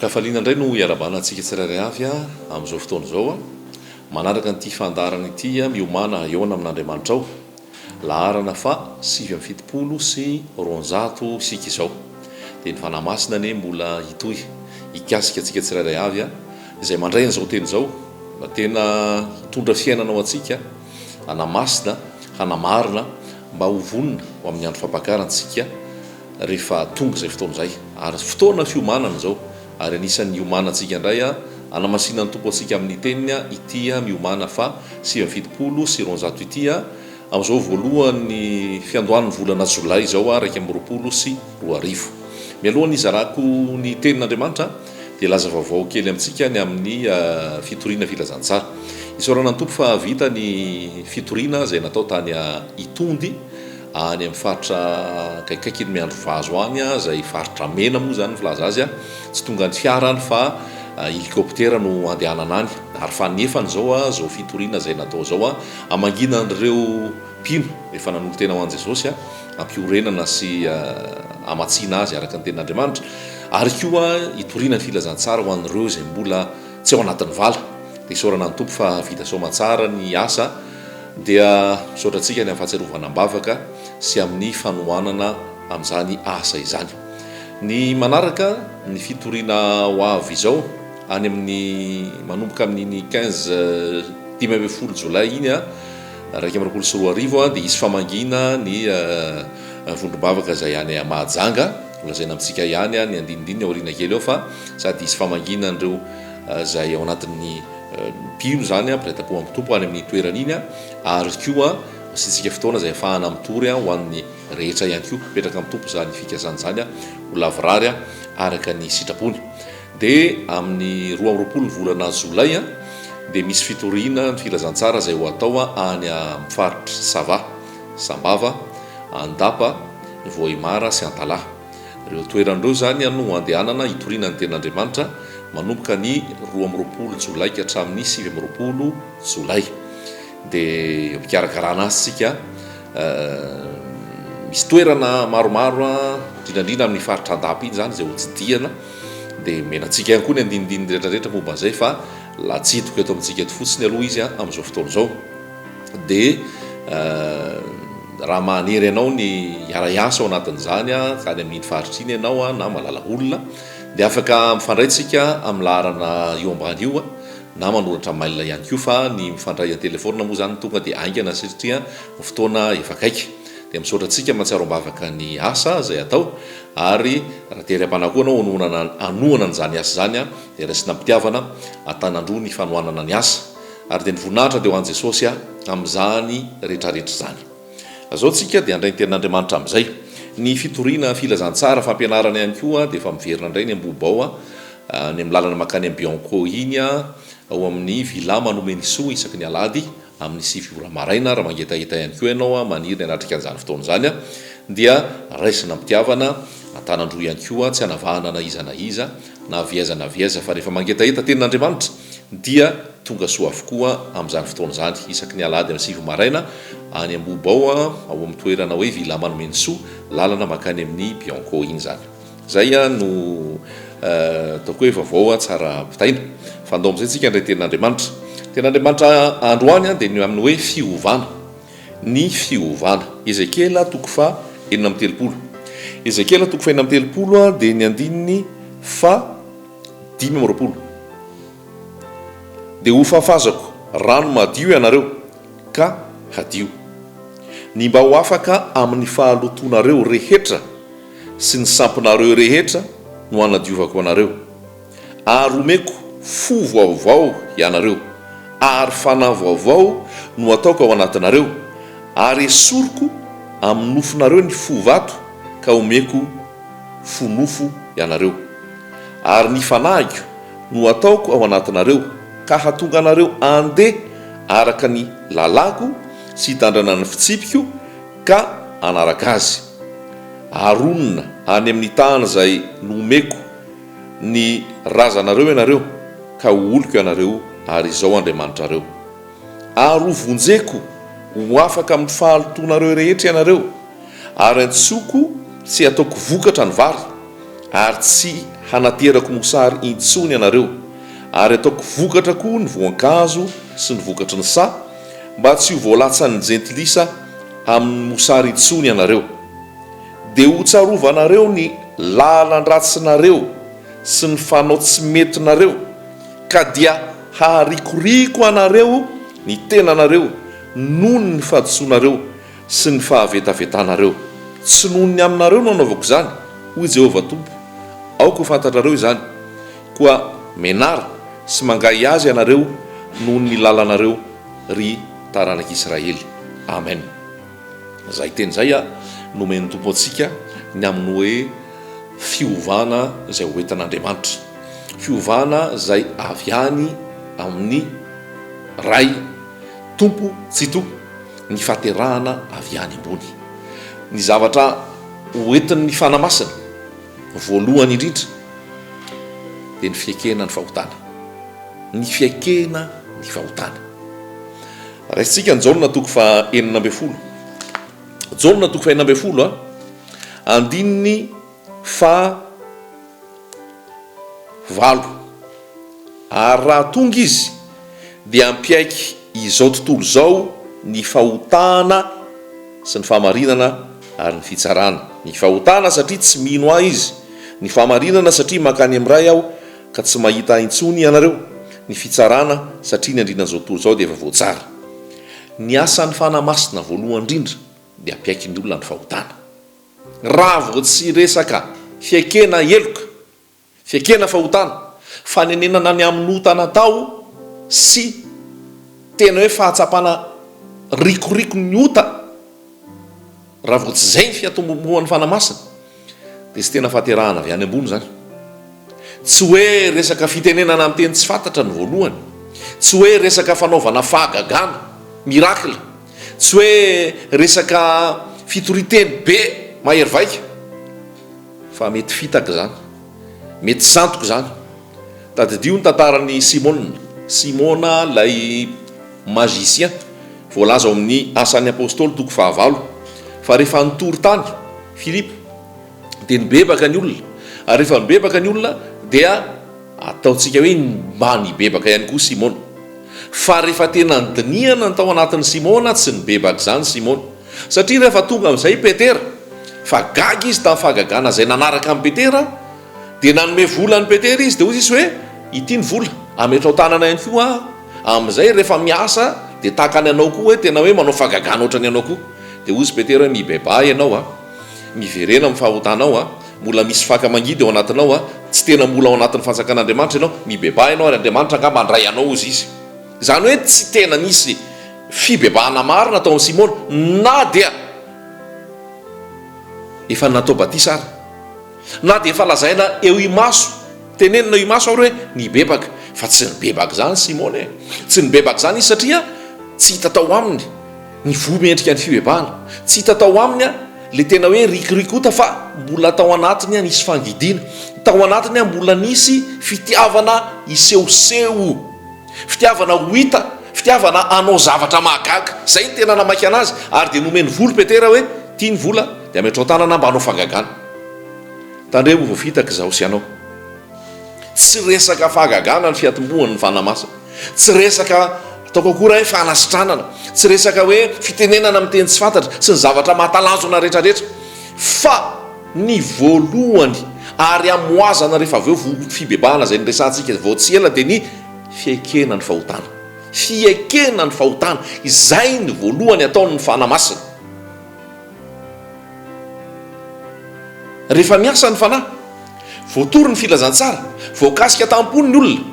Mankafaliana indray no iarabana antsika tsirairay avy amin'izao fotoana izao manaraka nyity fandarana ity miomana eona amin'Andriamanitra ao laharana fa 770 sy 900 isika izao dia ny fanahy masina anie mbola hitohy hikasika antsika tsirairay avy izay mandray an'izao teny izao mba tena hitondra fiainana ao antsika hanamasina hanamarina mba ho vonina ho amin'ny andro fampakarantsika rehefa tonga izay fotoana izay ary fotoana fiomanana izao ary anisan'ny iomanantsika indray anamasina ny tompo antsika amin'ny teniny ity miomana fa 770 sy 900 ity amin'izao voalohan'ny fiandohan'ny volana Jolay izao 20 sy 2000 mialohan'ny izarako ny tenin'Andriamanitra dia laza vaovao kely amintsika ny amin'ny fitoriana filazantsara isaorana ny tompo fa vita ny fitoriana izay natao tany Itondy any amin'ny faritra kaikaiky ny miandro vazo any izay faritra mena moa zany filaza azy tsy tonga ny fiarany fa helikoptera no andehanana any ary fa nefany zao fitoriana izay natao zao amangina an'ireo mpino efa nanolo tena ho an' Jesosy ampiorenana sy amatsiana azy araka ny tenin'Andriamanitra ary koa hitoriana ny filazantsara ho an'ireo izay mbola tsy ao anatin'ny vala dia isaorana ny tompo fa vita soamantsara ny asa dia misaotratsika ny fahatsiarovana ambavaka sy amin'ny fanohanana amin'izany asa izany. Ny manaraka ny fitoriana ho avy izao any amin'ny manomboka amin'ny 15 Jolay iny 2024 dia isy famangina ny vondrombavaka izay any Mahajanga lazaina amintsika ihany ny andinindininy aoriana kely ao fa sady isy famangina an'ireo izay ao anatin'ny mpino zany mpiray-po amin'ny tompo any amin'ny toerana iny ary koa sitsika fotoana izay ahafahana mitory ho an'ny rehetra ihany koa mipetraka amin'ny tompo zany fikasana zany ho lavrary araka ny sitrapony. Dia amin'ny 12 volana Jolay dia misy fitoriana ny filazantsara izay ho atao any amin'ny faritra Sava, Sambava, Andapa, Vohimara sy Antalaha. Ireo toeran'ireo zany no andehanana hitoriana ny tenin'Andriamanitra manomboka ny 12 Jolay ka hatramin'ny 17 Jolay. Dia mikarakarana azy sika misy toerana maromaro indrindra amin'ny faritra Andapa iny zany izay ho tsidihana dia menantsika ihany koa ny andinindiny rehetrarehetra momba izay fa latsitoka eto amintsika eto fotsiny aloha izy amin'izao fotoana izao. Dia raha manery ianao ny iara-iasa ao anatin'izany ka ny amin'iny faritra iny ianao na malala olona dia afaka mifandraitsika amin'ny laharana io ambany io na manoratra mail ihany koa fa ny mifandray telefônina moa zany tonga dia aingana satria fotoana efa akaiky dia misaotratsika mahatsiaro ambavaka ny asa izay atao ary raha tery-panahy koa anao anohana n'izany asa zany dia raisina mpitiavana atanandroa ny fanohanana ny asa ary dia ny voninahitra dia ho an' Jesosy amin'izany rehetrarehetra zany. Azao tsika dia andray ny tenin'Andriamanitra amin'izay ny fitoriana filazantsara fampianarana ihany koa dia efa miverina indray ny ambobao ny amin'ny lalana makany amin'ny Bianco iny ao amin'ny vila manomeny soa isaky ny alady amin'ny 7 ora maraina raha mangetaheta ihany koa ianao maniry ny anatrika an'izany fotoana zany dia raisina mpitiavana atanandroa ihany koa tsy hanavahana na iza na viaiza na viaiza fa rehefa mangetaheta tenin'Andriamanitra dia tonga soa avokoa amin'izany fotoana zany isaky ny alady amin'ny 7 maraina any ambobao ao amin'ny toerana hoe vila manomeny soa lalana makany amin'ny Bianco iny zany. Zay no ataoko hoe vaovao tsara pitaina fa andao amin'izay tsika indray tenin'Andriamanitra. Tenin'Andriamanitra androany dia ny amin'ny hoe fiovana ny fiovana Ezekela toko fa 4:30 Ezekela toko fa 4:30 dia ny andininy fa 5:20 dia ho fafazako rano madio ianareo ka hadio ny mba ho afaka amin'ny fahalotonareo rehetra sy ny sampinareo rehetra no anadiovako anareo ary omeko fo vaovao ianareo ary fanahy vaovao no ataoko ao anatinareo ary esoriko amin'ny nofonareo ny fo vato ka omeko fo nofo ianareo ary ny fanahiko no ataoko ao anatinareo ka hatonga anareo andeha araka ny lalako sy hitandrana ny fitsipiko ka anaraka azy aronina any amin'ny tany izay nomeko ny razanareo ianareo ka ho oliko ianareo ary izao Andriamanitrareo ary ho vonjeko ho afaka amin'ny fahalotonareo rehetra ianareo ary antsoko tsy ataoko vokatra ny vary ary tsy hanaterako mosary intsony ianareo, ary ataoko vokatra koa ny voankazo sy ny vokatry ny sa, mba tsy ho voalatsan'ny jentilisa amin'ny mosary intsony ianareo. Dia ho tsarovanareo ny lalan-dratsinareo sy ny fanao tsy metinareo, ka dia haharikoriko anareo ny tenanareo noho ny fahadisoanareo sy ny fahavetavetanareo. Tsy noho ny aminareo no anaovako izany, hoy Jehovah Tompo. Aoko ho fantatrareo izany, koa menara sy mangay azy ianareo noho ny lalanareo ry taranak'Israely. Amen. Zay teny zay no men'ny Tompo antsika ny amin'ny hoe fiovana izay hoentin'Andriamanitra, fiovana izay avy any amin'ny ray Tompo tsito, ny fahaterahana avy any ambony. Ny zavatra hoentin'ny fanamasina voalohany indrindra dia ny fiekena ny fahotana, ny fiekena ny fahotana. Raisitsika ny Jaona toko fa 9, Jaona toko fa 9 andininy fa 8. Ary raha tonga izy dia ampiaiky izao tontolo zao ny fahotana sy ny fahamarinana ary ny fitsarana. Ny fahotana satria tsy mino ahy izy, ny fahamarinana satria makany amin'ray aho ka tsy mahita intsony ianareo, ny fitsarana satria ny andrinan'izao tontolo zao dia efa voatsara. Ny asan'ny fanamasina voalohany indrindra dia ampiaiky ny olona ny fahotana. Raha vao tsy resaka fiekena eloka, fiekena fahotana, fanenenana ny amin'ny otana tao sy tena hoe fahatsapana rikoriko ny ota, raha vao tsy zay ny fiatombomoan'ny fanamasina dia tsy tena fahaterahana avy any ambony zany. Tsy hoe resaka fitenenana amin'ny teny tsy fantatra ny voalohany, tsy hoe resaka fanaovana fahagagana miracle, tsy hoe resaka fitoriteny be mahery vaika, fa mety fitaka zany, mety santoko zany. Tadidio ny tantaran'ny Simona lay magicien, voalaza ao amin'ny asan'ny apôstôly toko fa 9. Fa rehefa nitory tany Filipa dia nibebaka ny olona, ary rehefa nibebaka ny olona dia ataontsika hoe mba nibebaka ihany koa Simona. Fa rehefa tena ndiniana ny tao anatin'ny Simona tsy nibebaka zany Simona, satria rehefa tonga amin'izay Petera, fa gaga izy tamin'ny fahagagana izay nanaraka amin'ny Petera, dia nanome vola ny Petera izy, dia hoy izy hoe ity ny vola ametrao tanana ihany koa amin'izay rehefa miasa dia tahaka ny anao koa hoe tena hoe manao fahagagana ohatrany anao koa. Dia hoy izy Petera hoe mibeba ianao miverena amin'ny fahahotanao mbola misy faka-mangidy ao anatinao tsy tena mbola ao anatin'ny fanjakan'Andriamanitra ianao, mibeba ianao ary Andriamanitra angamba handray anao izy izy. Izany hoe tsy tena nisy fibebahana marina tao amin'ny Simona, na dia efa natao batisa ary, na dia efa lazaina eo imaso, tenenina eo imaso ary hoe nibebaka, fa tsy nibebaka zany Simona tsy nibebaka zany izy satria tsy hita tao aminy ny vomendrika ny fibebahana, tsy hita tao aminy le tena hoe rikorikota, fa mbola tao anatiny nisy fangidiana, tao anatiny mbola nisy fitiavana isehoseho, fitiavana ho hita, fitiavana anao zavatra mahagaga. Zay ny tena namaky anazy, ary dia nomeny vola Petera hoe tia ny vola dia ametrao tanana mba hanao fahagagana. Tandremo vao fitaka zaho sy anao, tsy resaka fahagagana ny fiatombohan'ny fanamasina, tsy resaka ataoko akora hoe fanasitranana, tsy resaka hoe fitenenana amin'ny teny tsy fantatra sy ny zavatra mahatalanjona rehetrarehetra, fa ny voalohany ary amoazana rehefa avy eo fibebahana zay nyresantsika vao tsy ela dia ny fiekena ny fahotana. Fiekena ny fahotana, izay ny voalohany ataon'ny fanamasina. Rehefa miasa ny fanahy, voatory ny filazantsara, voakasika tampony ny olona,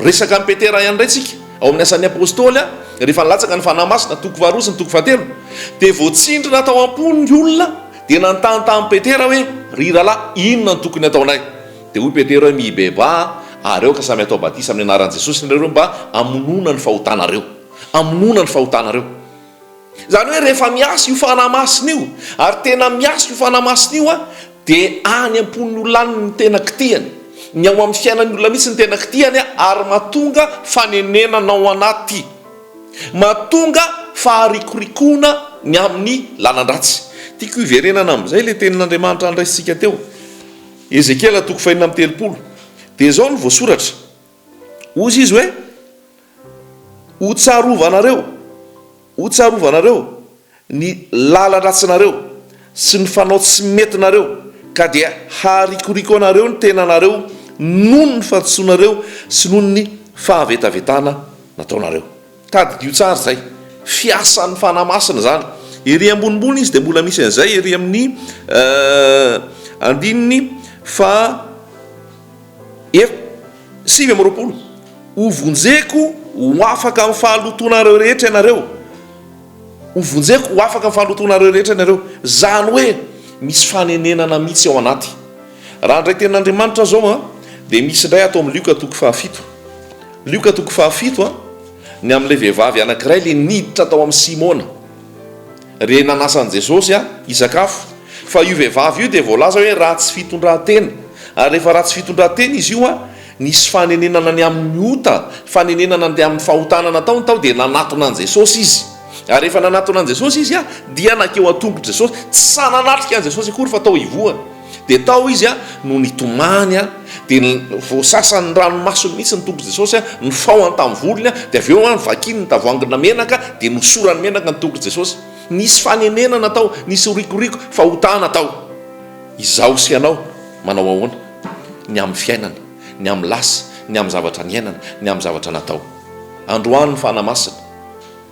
resaka amin'ny Petera ihany raitsika ao amin'ny asan'ny apôstôly rehefa nilatsaka ny fanahy masina toko 2 sy ny toko 7, dia voatsindrina tao ampony ny olona dia nanontany tamin'ny Petera hoe ry rahalahy, inona ny tokony ataonay? Dia hoy Petera hoe mibeba ary eo ka samy atao batisa amin'ny anaran'i Jesosy nareo mba amonona ny fahotanareo, amonona ny fahotanareo. Zany hoe rehefa miasa io fanahy masina io, ary tena miasa io fanahy masina io dia any ampon'ny olona ny tena kitihany, ny ao amin'ny fiainan'ny olona mihitsy ny tena kitihany, ary mahatonga fanenenana ao anaty, mahatonga faharikorikona ny amin'ny lalan-dratsy. Tiako iverenana amin'izay le tenin'Andriamanitra andraisitsika teo, Ezekiela toko 4:30, dia zao no voasoratra ozy izy hoe hotsarovanareo ny lalan-dratsinareo sy ny fanao tsy metinareo ka dia harikoriko anareo ny tenanareo noho ny fantsoanareo sy noho ny fahavetavetana nataonareo. Tady io tsara zay fiasan'ny fanamasina zany. Ery ambonimbony izy dia mbola misy an'izay ery amin'ny andininy fa 7 hovonjeko ho afaka amin'ny fahalotonareo rehetra ianareo. Hovonjeko ho afaka amin'ny fahalotonareo rehetra ianareo. Zany hoe misy fanenenana mihitsy ao anaty. Raha ndray ten'Andriamanitra zao dia misy indray atao amin'ny Lioka 7. Lioka 7 ny amin'ilay vehivavy anankiray le niditra tao amin'ny Simona. Re nanasan'i Jesosy isakafo. Fa io vehivavy io dia voalaza hoe ratsy fitondran-tena. Ary rehefa ratsy fitondran-tena izy io nisy fanenenana ny amin'ny ota, fanenenana ny amin'ny fahotana nataony tao dia nanatona an' Jesosy izy. Ary rehefa nanatona an' Jesosy izy dia nakeo an-tongotra Jesosy, tsy sananatrika an' Jesosy akory fa tao ivohany. Dia tao izy no nitomany dia voasasany ranomasony mihitsy ny tongotra Jesosy ny fahony tamin'ny volony dia avy eo vakiny ny tavoangina menaka dia nosorany menaka ny tongotra Jesosy. Nisy fanenenana tao, nisy rikoriko fahotana tao. Izaho sy ianao manao ahoana? Ny amin'ny fiainana, ny amin'ny lasa, ny amin'ny zavatra ny ainana, ny amin'ny zavatra natao. Androany ny fanamasina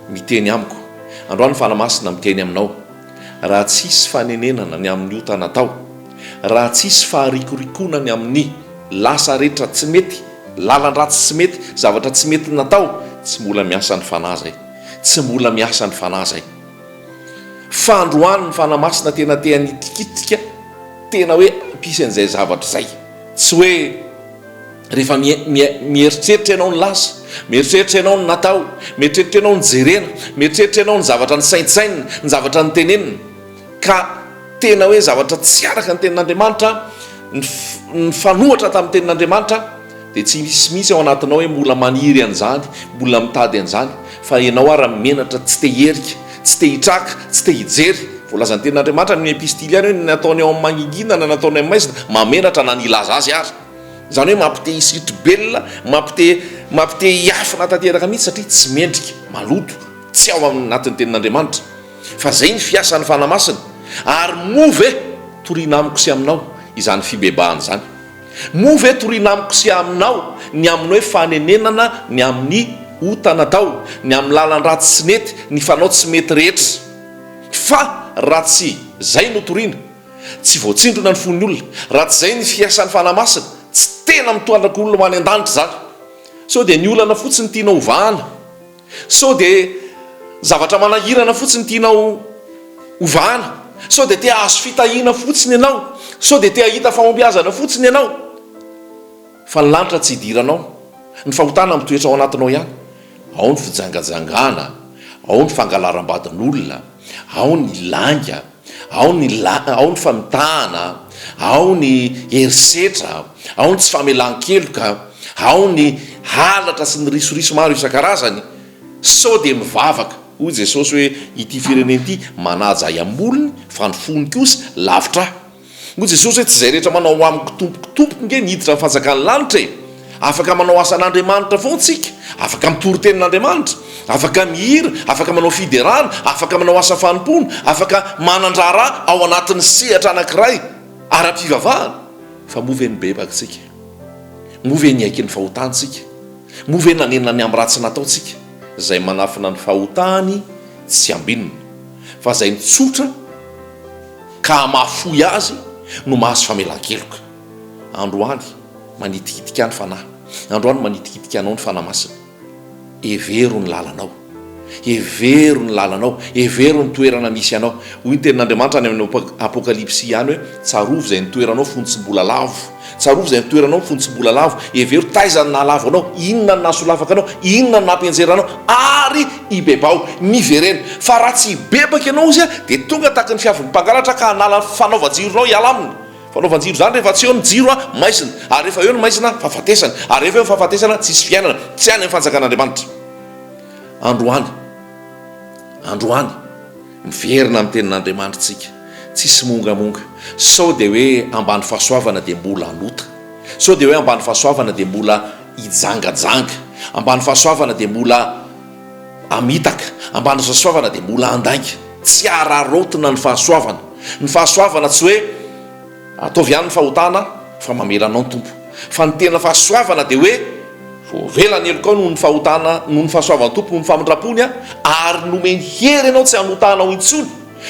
miteny amiko, androany ny fanamasina miteny aminao. Raha tsisy fanenenana ny amin'ny ota natao, raha tsisy faharikorikona ny amin'ny lasa rehetra tsy mety, lalan-dratsy tsy mety, zavatra tsy mety natao, tsy mbola miasa ny fanahy zay, tsy mbola miasa ny fanahy zay. Fa androany ny fanamasina tena te-hanitikitsika, tena hoe ampisy an'izay zavatra zay. Tsy hoe rehefa mieritreritra ianao ny lasa, mieritreritra ianao ny natao, mieritreritra ianao ny jerena, mieritreritra ianao ny zavatra ny saintsainina, ny zavatra ny tenenina, ka tena hoe zavatra tsy araka ny tenin'Andriamanitra, ny fanohatra tamin'ny tenin'Andriamanitra, dia tsy misy mihitsy ao anatinao hoe mbola maniry an'izany, mbola mitady an'izany. Fa ianao ara menatra tsy te herika, tsy te hitraka, tsy te hijery. Voalazan'ny tenin'Andriamanitra ny epistily any hoe nataony ao amin'ny manginginana, nataony amin'ny maizina, mamenatra na nilaza azy ary. Zany hoe mampite hisitry belona, mampite hiafina tanteraka mihitsy satria tsy mendrika, maloto, tsy ao anatin'ny tenin'Andriamanitra. Fa zay ny fiasan'ny fanamasina. Ary move toriana amiko sy aminao izany fibebahana zany. Move toriana amiko sy aminao ny amin'ny hoe fanenenana ny amin'ny ota natao, ny amin'ny lalan-dratsy tsy mety, ny fanao tsy mety rehetra. Fa raha tsy zay no toriana, tsy voatsindrona ny fon'ny olona, raha tsy zay ny fiasan'ny fanamasina, tsy tena mitoandraka olona ho any an-danitra zany. So dia ny olana fotsiny tiana ovahana, so dia zavatra manahirana fotsiny tiana ovahana, so dia te hahazo fitahiana fotsiny ianao, so dia te hahita fahombiazana fotsiny ianao. Fa ny lanitra tsy hidiranao, ny fahotana mitoetra ao anatinao ihany. Ao ny fijangajangana, ao ny fangalaram-badin'olona, ao ny langa, ao ny famitahana, ao ny herisetra, ao ny tsy famelan-keloka, ao ny halatra sy ny risoriso maro isan-karazany. So dia mivavaka hoy Jesosy hoe ity firenena ity manaja iam-bolony fa ny fony kosa lavitra. Hoy Jesosy hoe tsy zay rehetra manao amiko tompotompoka nge niditra ny fanjakany lanitra. Afaka manao asan'Andriamanitra foana tsika, afaka mitory tenin'Andriamanitra, afaka mihira, afaka manao fiderana, afaka manao asa fanompona, afaka manandrara ao anatin'ny sehatra anankiray ara-pivavahana. Fa move ny bebaksika, move ny aiky ny fahotantsika, move nanenana ny amin'ny ratsy nataotsika. Zay manafina ny fahotany tsy ambinina, fa zay nitsotra ka mahafoy azy no mahazo famelan-keloka. Androany manitikitika ny fanahy, androany manitikitika anao ny fanamasina. Evero ny lalanao, evero ny lalanao, evero ny toerana misy anao. Hoy ny tenin'Andriamanitra any amin'ny Apokalypry ihany hoe tsarovy zay ny toeranao fony tsy mbola lavo, tsarovy zay ny toeranao fony tsy mbola lavo. Evero taizany nalavo anao, inona ny nahasolafaka anao, inona ny nampienjeranao, ary ibebao miverena. Fa raha tsy ibebaka ianao izy dia tonga tahaka ny fiavin'ny mpangalatra ka hanala fanaovan-jironao hiala aminy. Fanaovan-jiro zany rehefa tsy eo ny jiro maizina, ary rehefa eo ny maizina fahafatesana, ary rehefa eo ny fahafatesana tsisy fiainana, tsy any amin'ny fanjakan'Andriamanitra. Androany miverina amin'ny tenin'Andriamanitra tsika, tsisy mongamonga. Sao dia hoe ambany fahasoavana dia mbola anota, so dia hoe ambany fahasoavana dia mbola hijangajanga, ambany fahasoavana dia mbola amitaka, ambany fahasoavana dia mbola andainga. Tsy ararotina ny fahasoavana tsy hoe ataovy ihany ny fahotana fa mamelanao ny tompo, fa ny tena fahasoavana dia hoe voavelany elokao noho ny fahotana, noho ny fahasoavana tompo, noho ny famindrapony ary nomeny hery ianao tsy hanotanao intsony,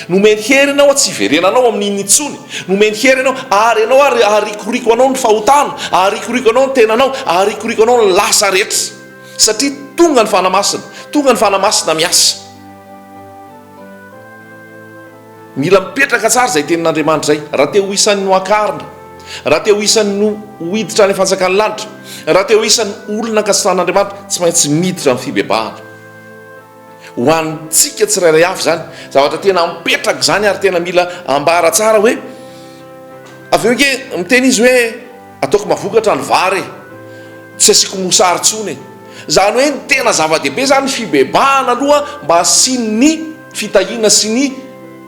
nomeny hery ianao tsy hiverenanao amin'iny intsony, nomeny hery ianao ary ianao arikoriko anao ny fahotana, arikoriko anao ny tenanao, arikoriko anao ny lasa rehetra, satria tonga ny fanamasina miasa. Mila mipetraka tsara zay tenin'Andriamanitra zay. Raha te ho isan'ny no akarina, raha te ho isan'ny no hiditra any fanjakan'ny lanitra, raha te ho isan'ny olona kasitran'Andriamanitra, tsy maintsy miditra amin'ny fibebahana. Ho antsika tsirairay avy zany zavatra tena mipetraka zany, ary tena mila ambara tsara hoe aveo ke miteny izy hoe ataoko mavokatra ny vary, tsy asiako mosary tsony. Zany hoe ny tena zava-dehibe zany fibebahana aloha mba asiany fitahiana sy ny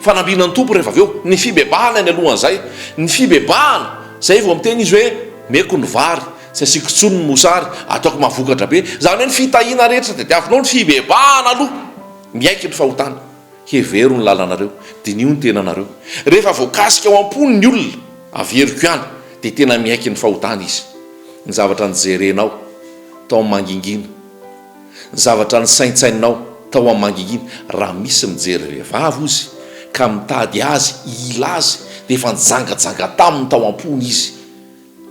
fanambiana ny tompo. Rehefa aveo ny fibebahana ny alohan'izay, ny fibebahana zay vao miteny izy hoe meko ny vary, tsy asiako tsony ny mosary, ataoko mavokatra be. Zany hoe ny fitahiana rehetra dia diavinao ny fibebahana aloha, miaiky ny fahotana. Hevero ny lalanareo, dinio ny tenanareo. Rehefa voakasika ao am-pony ny olona averiko ihany dia tena miaiky ny fahotana izy. Ny zavatra nijerenao tao mangingina, ny zavatra ny saintsaininao tao amin'ny mangingina. Raha misy mijery vehivavy izy ka mitady azy, ila azy, dia efa nijangajanga taminy tao am-pony izy.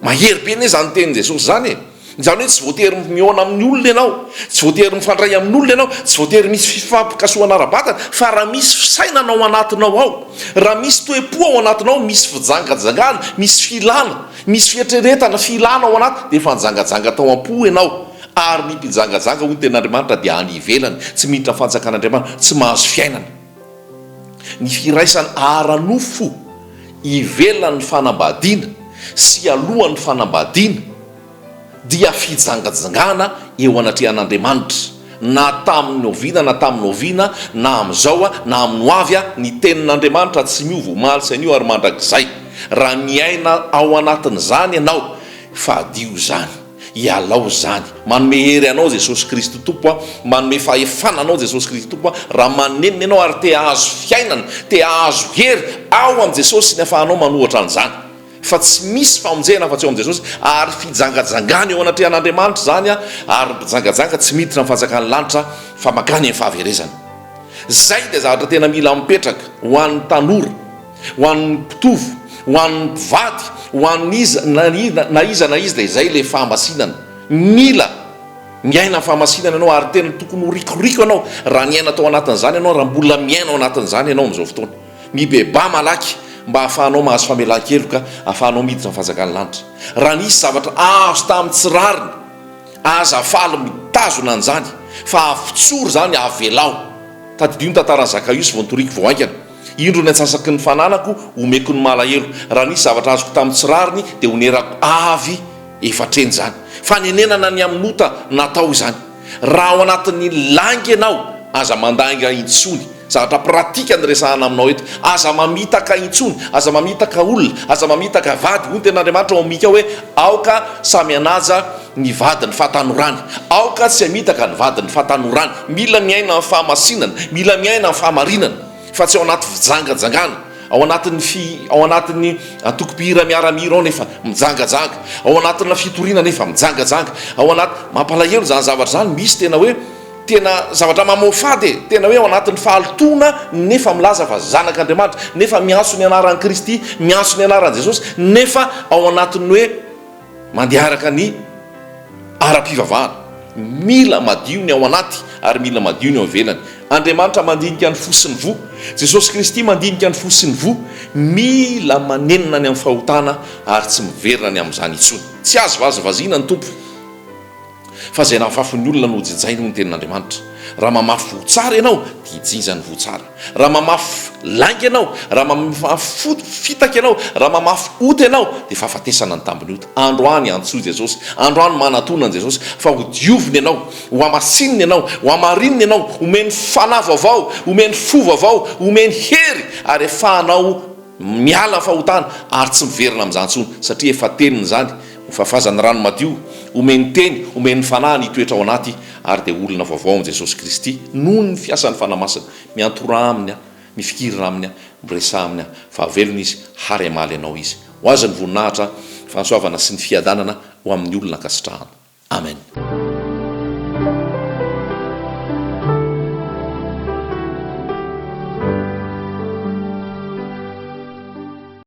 Mahery be ne zany tenin' Jesosy zany e. Zany hoe tsy voatery miona amin'ny olona ianao, tsy voatery mifandray amin'ny olona ianao, tsy voatery misy fifampikasoana ara-batana, fa raha misy fisainana ao anatinao ao, raha misy toe-po ao anatinao, misy fijangajangana, misy filana, misy fietreretana filana ao anaty, dia efa nijangajanga tao am-po ianao. Ary ny mpijangajanga hoy ny ten'Andriamanitra dia any ivelany, tsy miditra fanjakan'Andriamanitra, tsy mahazo fiainana. Ny firaisany ara-nofo ivelan'ny fanambadiana sy alohan'ny fanambadiana dia fijangajangana eo anatrehan'Andriamanitra, na tamin'ny oviana na tamin'ny oviana, na amin'izao na amin'ny hoavy, ny tenin'Andriamanitra tsy miova omaly sainio ary mandrakizay. Raha miaina ao anatin'izany ianao, fa adio zany, ialao zany, manome hery anao Jesosy Kristy tompo, manome fahefana anao Jesosy Kristy tompo. Raha manenina ianao ary te hahazo fiainana, te hahazo hery ao am' Jesosy, ny afahanao manohatra an'izany. Fa tsy misy famonjena fa tsy eo am' Jesosy, ary fijangajangana eo anatrehan'Andriamanitra zany, ary mijangajanga tsy miditra amin'ny fanjakan'ny lanitra fa makany amin'ny fahaverezana. Zay dia zavatra tena mila mipetraka ho an'ny tanora, ho an'ny mpitovo, ho an'ny mpivady, ho an'ny iza na iza dia izay le fahamasinana. Mila miaina amin'ny fahamasinana ianao, ary tena tokony ho rikoriko ianao raha niaina tao anatin'izany ianao, raha mbola miaina ao anatin'izany ianao amin'izao fotoana. Mibeba malaky mba ahafahanao mahazo famelan-keloka, ahafahanao miditra amin'ny fanjakan'ny lanitra. Raha nisy zavatra azo tamin'ny tsirarina, aza faly mitazona an'izany, fa avitsory zany avelao. Tadidio ny tantaran'ny Zakaiosy vao nitoriky vao aingana. Indro ny antsasaky ny fananako omeko ny malahelo. Raha nisy zavatra azoko tamin'ny tsirariny dia honerako avy efatreny zany. Fanenenana ny aminota natao izany. Raha ao anatin'ny langy ianao, aza mandanga intsony. Zavatra pratika ny resahana aminao eto. Aza mamitaka intsony, aza mamitaka olona, aza mamitaka vady. Hoy ny ten'Andriamanitra ao amika hoe aoka samy anaja ny vadiny fahatanorany, aoka tsy hamitaka ny vadiny fahatanorany. Mila miaina amin'ny fahamasinana, mila miaina amin'ny fahamarinana, fa tsy ao anaty fijangajangana, ao anatin'ny antokopihira miaramira ao nefa mijangajanga, ao anatina fitoriana nefa mijangajanga, ao anaty mampalahelo zany zavatra zany. Misy tena hoe tena zavatra mamofady, tena hoe ao anatin'ny fahalotona nefa milaza fa zanak'Andriamanitra, nefa miaso ny anaran'i Kristy, miaso ny anaran'i Jesosy, nefa ao anatin'ny hoe mandeharaka ny ara-pivavahana. Mila madio ny ao anaty ary mila madio ny ao ivelany. Andriamanitra mandinika ny fo sy ny vo, Jesosy Kristy mandinika ny fo sy ny vo. Mila manenina ny amin'ny fahotana ary tsy miverina ny amin'izany intsony. Tsy azo vazavaziana ny tompo, fa zay nahafafon'ny olona no jinjainy ny tenin'Andriamanitra. Raha mamafy votsara ianao dia jinja ny votsara. Raha mamafy langy ianao, raha mamafy fitaka ianao, raha mamafy ota ianao, dia fahafatesana ny tambiny ota. Androany antsoa Jesosy, androany manatona ny Jesosy fa ho dioviny ianao, ho amasinina ianao, ho amarinina ianao, homeny fanahy vaovao, homeny fo vaovao, homeny hery, ary efahanao miala fahotana ary tsy miverina amin'izany intsony, satria efa teniny zany fafazany rano madio, omeny teny, omeny fanahy nitoetra ao anaty, ary dia olona vaovao amin'i Jesosy Kristy noho ny fiasan'ny fanamasina, miantora aminy, mifikirina aminy, miresa aminy, fa velona izy, hary amaly ianao izy. Ho azy ny voninahitra, fansoavana sy ny fiadanana ho amin'ny olona kasitrahana. Amen.